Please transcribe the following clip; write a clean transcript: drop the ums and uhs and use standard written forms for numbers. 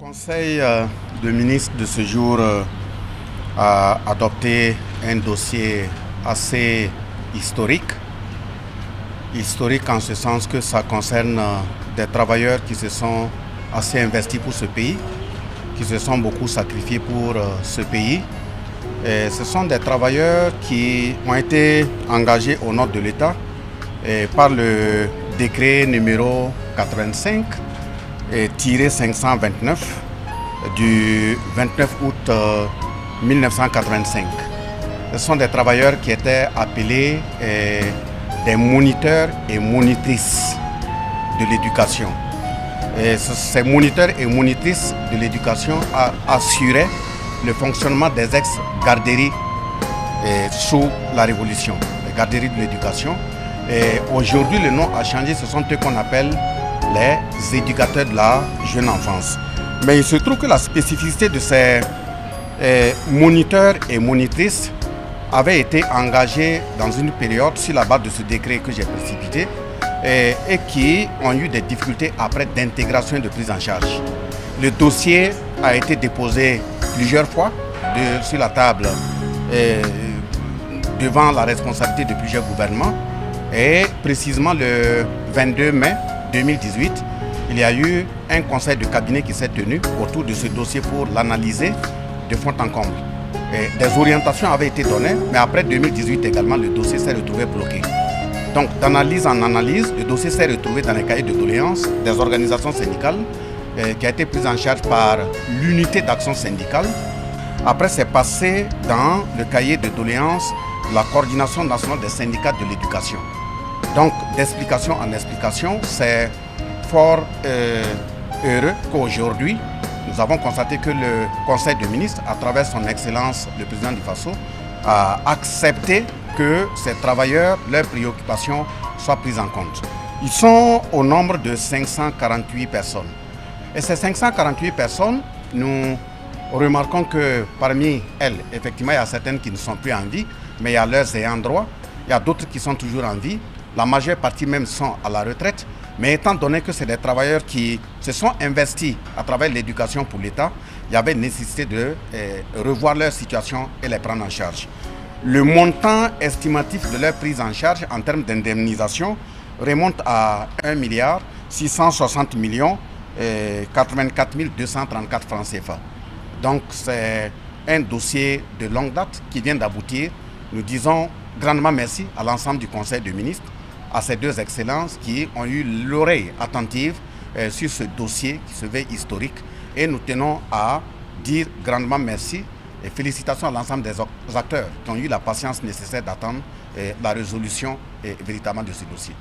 Conseil de ministres de ce jour a adopté un dossier assez historique. Historique en ce sens que ça concerne des travailleurs qui se sont assez investis pour ce pays, qui se sont beaucoup sacrifiés pour ce pays. Et ce sont des travailleurs qui ont été engagés au nom de l'État par le décret numéro 85-529 du 29 août 1985. Ce sont des travailleurs qui étaient appelés des moniteurs et monitrices de l'éducation. Ces moniteurs et monitrices de l'éducation assuraient le fonctionnement des ex-garderies sous la Révolution, les garderies de l'éducation. Aujourd'hui, le nom a changé, ce sont eux qu'on appelle les éducateurs de la jeune enfance. Mais il se trouve que la spécificité de ces moniteurs et monitrices avait été engagée dans une période sur la base de ce décret que j'ai précipité et qui ont eu des difficultés après d'intégration et de prise en charge. Le dossier a été déposé plusieurs fois sur la table devant la responsabilité de plusieurs gouvernements et précisément le 22 mai 2018, il y a eu un conseil de cabinet qui s'est tenu autour de ce dossier pour l'analyser de fond en comble. Des orientations avaient été données, mais après 2018 également, le dossier s'est retrouvé bloqué. Donc d'analyse en analyse, le dossier s'est retrouvé dans les cahiers de doléances des organisations syndicales qui a été prise en charge par l'unité d'action syndicale. Après, c'est passé dans le cahier de doléances de la coordination nationale des syndicats de l'éducation. Donc, d'explication en explication, c'est fort heureux qu'aujourd'hui, nous avons constaté que le Conseil de ministres, à travers son Excellence, le président du FASO, a accepté que ces travailleurs, leurs préoccupations soient prises en compte. Ils sont au nombre de 548 personnes. Et ces 548 personnes, nous remarquons que parmi elles, effectivement, il y a certaines qui ne sont plus en vie, mais il y a leurs ayants droit, il y a d'autres qui sont toujours en vie. La majeure partie même sont à la retraite, mais étant donné que c'est des travailleurs qui se sont investis à travers l'éducation pour l'État, il y avait nécessité de revoir leur situation et les prendre en charge. Le montant estimatif de leur prise en charge en termes d'indemnisation remonte à 1,660 milliard 84 234 francs CFA. Donc c'est un dossier de longue date qui vient d'aboutir. Nous disons grandement merci à l'ensemble du Conseil de ministres, à ces deux excellences qui ont eu l'oreille attentive sur ce dossier qui se veut historique. Et nous tenons à dire grandement merci et félicitations à l'ensemble des acteurs qui ont eu la patience nécessaire d'attendre la résolution véritablement de ce dossier.